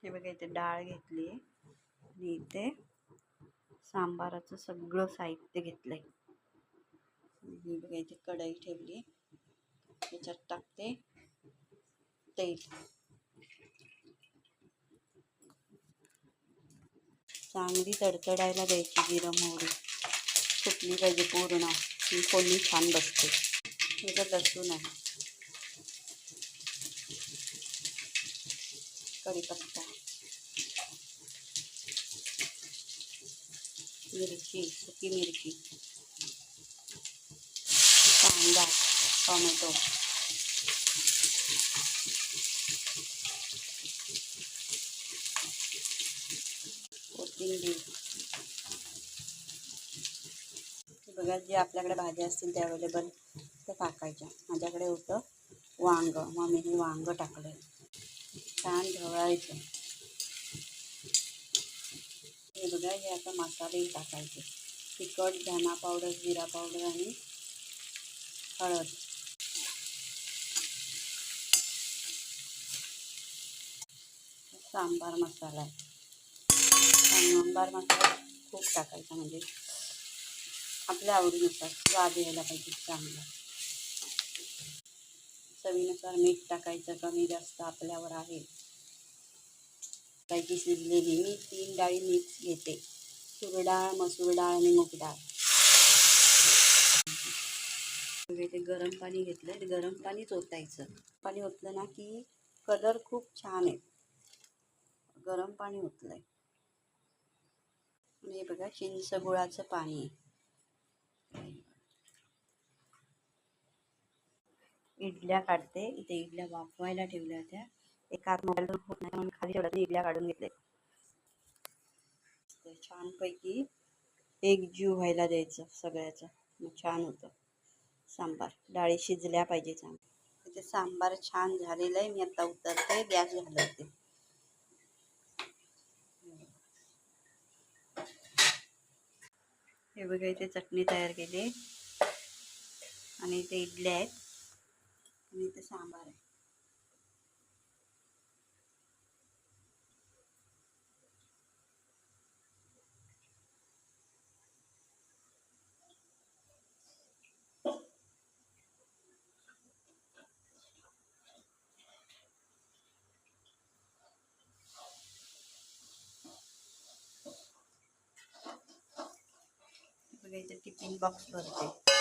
हे बघा इथे डाळ घेतली आणि इथे सांबाराचं सगळं साहित्य घेतलंय. ही बघा इथे कढई ठेवली, त्याच्यात टाकते तेल. चांगली तडतडायला द्यायची. जिरं मोहरी फुटली पाहिजे पूर्ण, ही फोडणी छान बसते. त्याच्यात लसूण आहे, कढीपत्ता, मिरची, सुकी मिरची, कांदा, टोमॅटो, कोथिंबीर. बघा जे आपल्याकडे भाज्या असतील त्या अवेलेबल त्या टाकायच्या. माझ्याकडे होतं वांग, मग मी हे वांग टाकलं. छान ढवळायचं. हे बघा हे आता मसाले टाकायचे. तिखट, धना पावडर, जिरा पावडर आणि हळद. सांबार मसाला आहे. सांबार मसाला खूप टाकायचा, म्हणजे आपल्या आवडीनुसार स्वाद यायला पाहिजे चांगला. चवीनुसार मीठ टाकायचं, कमी जास्त आपल्यावर आहे. काही शिजलेली मी 3 डाळी मिक्स घेते, तूर डाळ, मसूर डाळ आणि मूग डाळ. ते गरम पाणी घेतलं, ते गरम पाणीच ओतायचं. पाणी ओतलं ना की कलर खूप छान आहे. गरम पाणी ओतलंय. हे बघा चिंच गुळाचं पाणी आहे. इडल्या काढते. इथे इडल्या वाफवायला ठेवल्या होत्या. एका मोबाईल होत नाही म्हणून खाली ठेवल्या, इडल्या काढून घेतले. छानपैकी एक जीव व्हायला द्यायचं सगळ्याचं, मग छान होतं सांबार. डाळी शिजल्या पाहिजे चांगलं. इथे सांबार छान झालेलं आहे. मी आता उतरते, गॅस घालवते. हे बघा इथे चटणी तयार केली आणि इथे इडल्या आहेत आणि इथे सांबार आहे. बघा इथे टिफिन बॉक्स भरते.